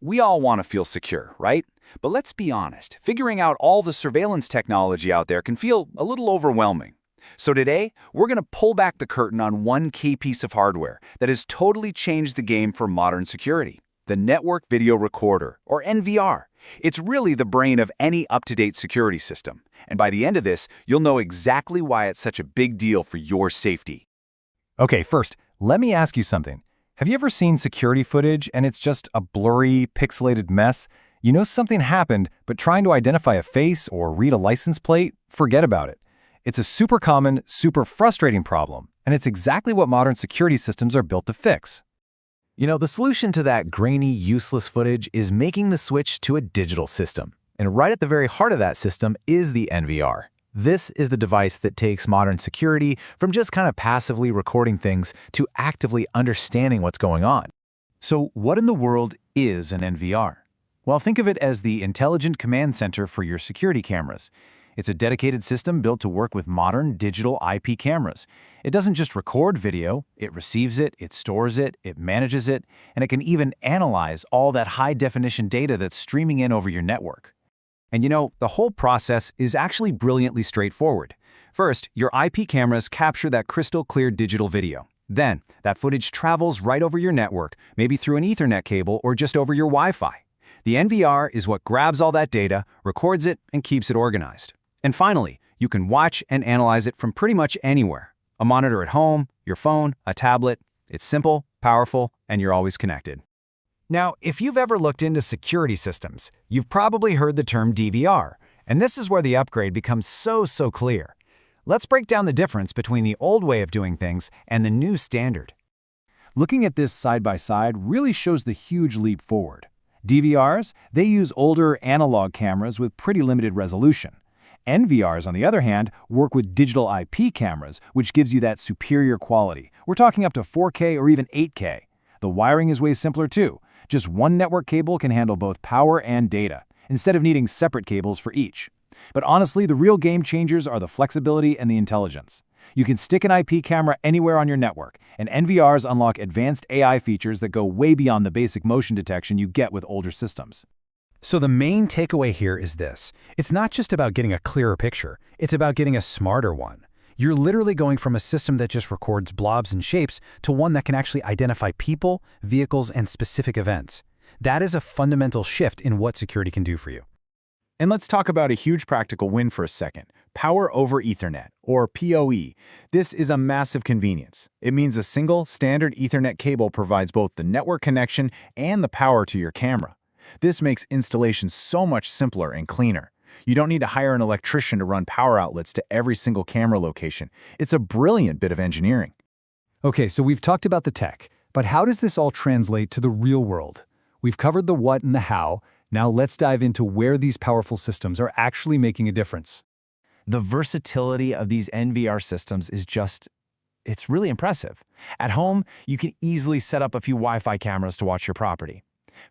We all want to feel secure, right? But let's be honest, figuring out all the surveillance technology out there can feel a little overwhelming. So today, we're going to pull back the curtain on one key piece of hardware that has totally changed the game for modern security: the Network Video Recorder, or NVR. It's really the brain of any up-to-date security system. And by the end of this, you'll know exactly why it's such a big deal for your safety. Okay, first, let me ask you something. Have you ever seen security footage and it's just a blurry, pixelated mess? You know something happened, but trying to identify a face or read a license plate? Forget about it. It's a super common, super frustrating problem, and it's exactly what modern security systems are built to fix. You know, the solution to that grainy, useless footage is making the switch to a digital system. And right at the very heart of that system is the NVR. This is the device that takes modern security from just kind of passively recording things to actively understanding what's going on. So what in the world is an NVR? Well, think of it as the intelligent command center for your security cameras. It's a dedicated system built to work with modern digital IP cameras. It doesn't just record video, it receives it, it stores it, it manages it, and it can even analyze all that high-definition data that's streaming in over your network. And you know, the whole process is actually brilliantly straightforward. First, your IP cameras capture that crystal-clear digital video. Then, that footage travels right over your network, maybe through an Ethernet cable or just over your Wi-Fi. The NVR is what grabs all that data, records it, and keeps it organized. And finally, you can watch and analyze it from pretty much anywhere. A monitor at home, your phone, a tablet. It's simple, powerful, and you're always connected. Now, if you've ever looked into security systems, you've probably heard the term DVR, and this is where the upgrade becomes so clear. Let's break down the difference between the old way of doing things and the new standard. Looking at this side by side really shows the huge leap forward. DVRs, they use older analog cameras with pretty limited resolution. NVRs, on the other hand, work with digital IP cameras, which gives you that superior quality. We're talking up to 4K or even 8K. The wiring is way simpler too. Just one network cable can handle both power and data, instead of needing separate cables for each. But honestly, the real game changers are the flexibility and the intelligence. You can stick an IP camera anywhere on your network, and NVRs unlock advanced AI features that go way beyond the basic motion detection you get with older systems. So the main takeaway here is this. It's not just about getting a clearer picture, it's about getting a smarter one. You're literally going from a system that just records blobs and shapes to one that can actually identify people, vehicles, and specific events. That is a fundamental shift in what security can do for you. And let's talk about a huge practical win for a second: Power over Ethernet, or PoE. This is a massive convenience. It means a single, standard Ethernet cable provides both the network connection and the power to your camera. This makes installation so much simpler and cleaner. You don't need to hire an electrician to run power outlets to every single camera location. It's a brilliant bit of engineering. Okay, so we've talked about the tech, but how does this all translate to the real world? We've covered the what and the how. Now let's dive into where these powerful systems are actually making a difference. The versatility of these NVR systems is it's really impressive. At home, you can easily set up a few Wi-Fi cameras to watch your property.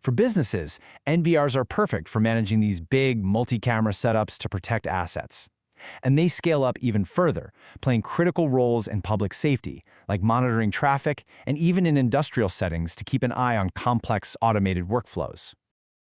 For businesses, NVRs are perfect for managing these big multi-camera setups to protect assets. And they scale up even further, playing critical roles in public safety, like monitoring traffic and even in industrial settings to keep an eye on complex automated workflows.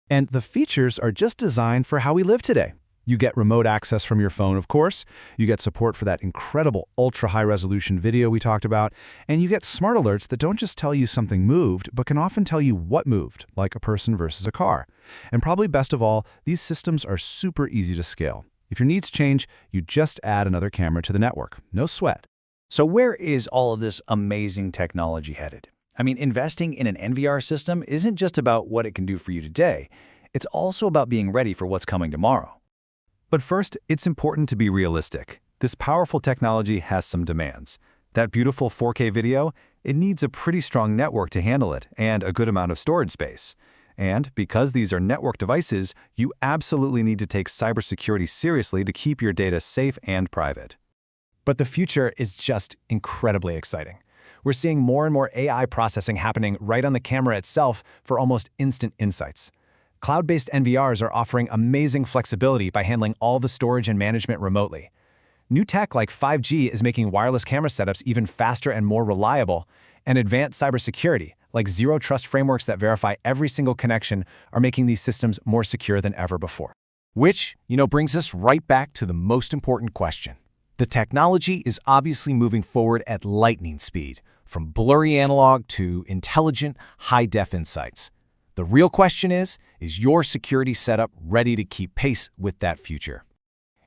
And the features are just designed for how we live today. You get remote access from your phone, of course. You get support for that incredible ultra-high-resolution video we talked about. And you get smart alerts that don't just tell you something moved, but can often tell you what moved, like a person versus a car. And probably best of all, these systems are super easy to scale. If your needs change, you just add another camera to the network. No sweat. So where is all of this amazing technology headed? I mean, investing in an NVR system isn't just about what it can do for you today. It's also about being ready for what's coming tomorrow. But first, it's important to be realistic. This powerful technology has some demands. That beautiful 4K video, it needs a pretty strong network to handle it and a good amount of storage space. And because these are network devices, you absolutely need to take cybersecurity seriously to keep your data safe and private. But the future is just incredibly exciting. We're seeing more and more AI processing happening right on the camera itself for almost instant insights. Cloud-based NVRs are offering amazing flexibility by handling all the storage and management remotely. New tech like 5G is making wireless camera setups even faster and more reliable, and advanced cybersecurity, like zero-trust frameworks that verify every single connection, are making these systems more secure than ever before. Which, brings us right back to the most important question. The technology is obviously moving forward at lightning speed, from blurry analog to intelligent, high-def insights. The real question is your security setup ready to keep pace with that future?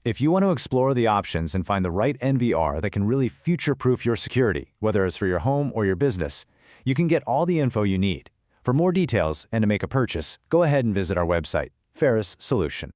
If you want to explore the options and find the right NVR that can really future-proof your security, whether it's for your home or your business, you can get all the info you need. For more details and to make a purchase, go ahead and visit our website, Ferris Solution.